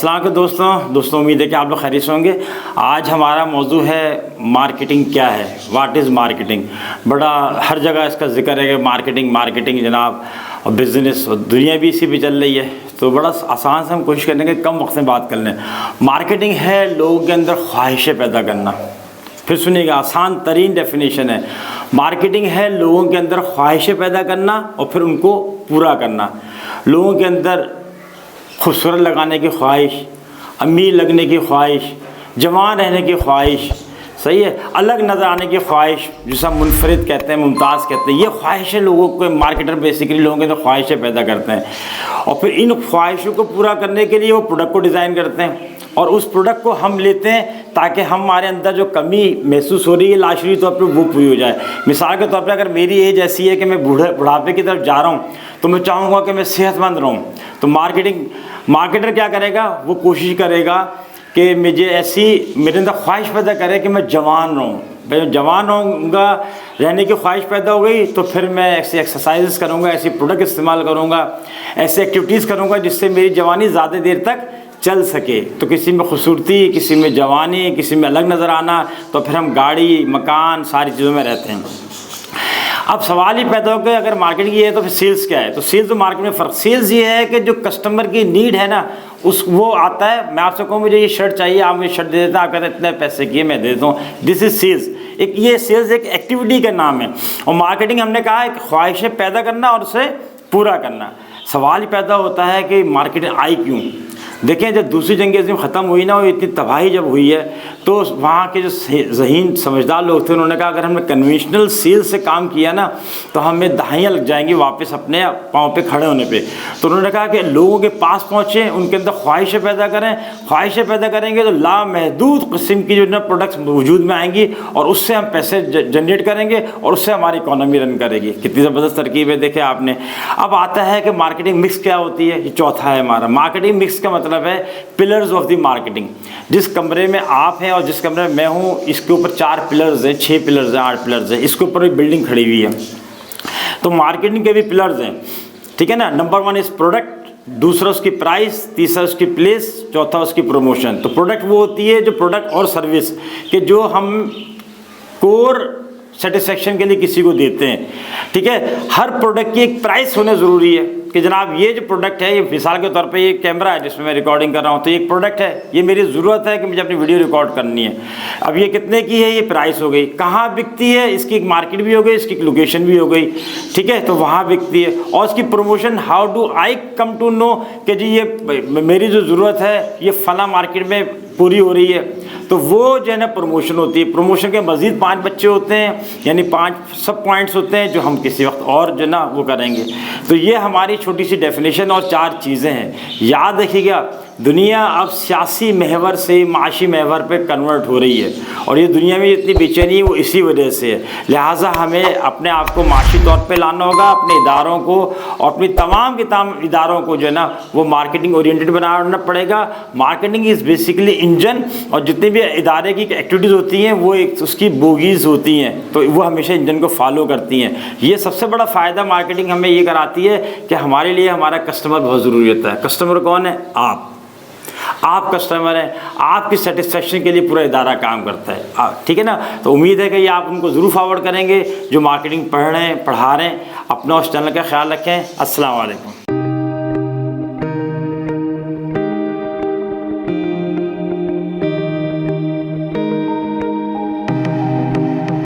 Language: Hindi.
अस्सलाम वालेकुम दोस्तों उम्मीद है कि आप लोग खैरियत से होंगे। आज हमारा मौजू है मार्केटिंग क्या है, व्हाट इज़ मार्केटिंग। बड़ा हर जगह इसका जिक्र है कि मार्केटिंग जनाब, और बिज़नेस और दुनिया भी इसी पे चल रही है। तो बड़ा आसान से हम कोशिश करेंगे कम वक्त में बात कर लें। मार्केटिंग है लोगों के अंदर ख्वाहिशें पैदा करना। फिर सुनिएगा, आसान तरीन डेफिनेशन है। मार्केटिंग है लोगों के अंदर ख्वाहिशें पैदा करना और फिर उनको पूरा करना। लोगों के अंदर खूबसूरत लगाने की ख्वाहिश, अमीर लगने की ख्वाहिश, जवान रहने की ख्वाहिश, सही है, अलग नज़र आने की ख्वाहिश, जिसे हम मुनफरिद कहते हैं, मुमताज़ कहते हैं। ये ख्वाहिशें लोगों को, मार्केटर बेसिकली लोगों के अंदर ख्वाहिशें पैदा करते हैं और फिर इन ख्वाहिशों को पूरा करने के लिए वो प्रोडक्ट को डिज़ाइन करते हैं और उस प्रोडक्ट को हम लेते हैं ताकि हमारे अंदर जो कमी महसूस हो रही है लाशरी तौर पर वो पूरी हो जाए। मिसाल के तौर पर अगर मेरी एज ऐसी है कि मैं बुढ़ापे की तरफ जा रहा हूँ तो मैं चाहूँगा कि मैं सेहतमंद रहूँ। तो मार्केटर क्या करेगा, वो कोशिश करेगा कि मुझे मेरे अंदर ख्वाहिश पैदा करे कि मैं जवान रहूँ। भाई जवान रहूँगा, रहने की ख्वाहिश पैदा हो गई तो फिर मैं ऐसी एक्सरसाइज करूँगा, ऐसी प्रोडक्ट इस्तेमाल करूँगा, ऐसे एक्टिविटीज़ करूँगा जिससे मेरी जवानी ज़्यादा देर तक चल सके। तो किसी में खूबसूरती, किसी में जवानी, किसी में अलग नज़र आना, तो फिर हम गाड़ी, मकान, सारी चीज़ों में रहते हैं। अब सवाल ही पैदा हो गया, अगर मार्केटिंग ये है तो फिर सेल्स क्या है। तो सेल्स और मार्केट में फ़र्क, सेल्स ये है कि जो कस्टमर की नीड है ना, वो आता है। मैं आपसे कहूँ मुझे ये शर्ट चाहिए, आप मुझे शर्ट दे देते हैं, आप कहते हैं इतने पैसे किए मैं दे देता हूँ। This is sales. ये सेल्स एक एक्टिविटी का नाम है और मार्केटिंग हमने कहा है ख्वाहिशें पैदा करना और उसे पूरा करना। सवाल ही पैदा होता है कि मार्केटिंग आई क्यों। देखें, जब दूसरी जंग अज़ीम ख़त्म हुई ना, वो इतनी तबाही जब हुई है तो वहाँ के जो ज़हीन समझदार लोग थे उन्होंने कहा अगर हमने कन्वेंशनल सेल्स से काम किया ना तो हमें दहाइयाँ लग जाएंगी वापस अपने पाँव पे खड़े होने पे। तो उन्होंने कहा कि लोगों के पास पहुँचें, उनके अंदर ख्वाहिशें पैदा करें। ख्वाहिशें पैदा करेंगे तो लामहदूद किस्म की जो ना प्रोडक्ट्स वजूद में आएंगी और उससे हम पैसे जनरेट करेंगे और उससे हमारी इकॉनमी रन करेगी। कितनी ज़बरदस्त तरकीब है, देखें आपने। अब आता है कि मार्केटिंग मिक्स क्या होती है। ये चौथा है हमारा। मार्केटिंग मिक्स का मतलब है पिलर्स ऑफ द मार्केटिंग। जिस कमरे में आप हैं और जिस कमरे में मैं हूँ, इसके ऊपर 4 पिलर्स हैं, 6 पिलर्स हैं, 8 पिलर्स हैं। इसके ऊपर एक बिल्डिंग खड़ी हुई है। तो मार्केटिंग के भी पिलर्स हैं, ठीक है ना। नंबर 1 इज़ प्रोडक्ट, दूसरा उसकी प्राइस, तीसरा उसकी प्लेस, चौथा उसकी प्रमोशन। तो प्रोडक्ट वो होती है जो प्रोडक्ट और सर्विस के जो हम कोर सेटिस्फेक्शन के लिए किसी को देते हैं, ठीक है। हर प्रोडक्ट की एक प्राइस होना ज़रूरी है कि जनाब ये जो प्रोडक्ट है, ये मिसाल के तौर पे ये कैमरा है जिसमें मैं रिकॉर्डिंग कर रहा हूँ, तो ये एक प्रोडक्ट है, ये मेरी ज़रूरत है कि मुझे अपनी वीडियो रिकॉर्ड करनी है। अब ये कितने की है, ये प्राइस हो गई। कहाँ बिकती है, इसकी एक मार्केट भी हो गई, इसकी एक लोकेशन भी हो गई, ठीक है, तो वहाँ बिकती है। और इसकी promotion, how do I come to know कि जी ये मेरी जो ज़रूरत है ये फ़ला मार्केट में पूरी हो रही है, तो वो जो है ना प्रमोशन होती है। प्रमोशन के मज़ीद 5 बच्चे होते हैं, यानी 5 सब पॉइंट्स होते हैं जो हम किसी वक्त और जो ना वो करेंगे। तो ये हमारी छोटी सी डेफिनेशन और 4 चीज़ें हैं। याद रखिएगा, दुनिया अब सियासी महवर से माशी महवर पे कन्वर्ट हो रही है और ये दुनिया में जितनी बेचैनी है वो इसी वजह से है। लिहाजा हमें अपने आप को माशी तौर पे लाना होगा, अपने इदारों को और अपनी तमाम इदारों को जो है ना वो मार्केटिंग ओरिएंटेड बनाना पड़ेगा। मार्केटिंग इज़ बेसिकली इंजन, और जितनी भी इदारे की एक्टिविटीज़ होती हैं वो एक उसकी बोगीज़ होती हैं, तो वो हमेशा इंजन को फॉलो करती हैं। ये सबसे बड़ा फ़ायदा मार्केटिंग हमें ये कराती है कि हमारे लिए हमारा कस्टमर बहुत ज़रूरी होता है। कस्टमर कौन है? आप कस्टमर हैं, आपकी सेटिस्फेक्शन के लिए पूरा इदारा काम करता है, ठीक है ना। तो उम्मीद है कि ये आप उनको ज़रूर फॉरवर्ड करेंगे जो मार्केटिंग पढ़ रहे हैं, पढ़ा रहे हैं। अपना उस चैनल का ख्याल रखें। अस्सलाम वालेकुम।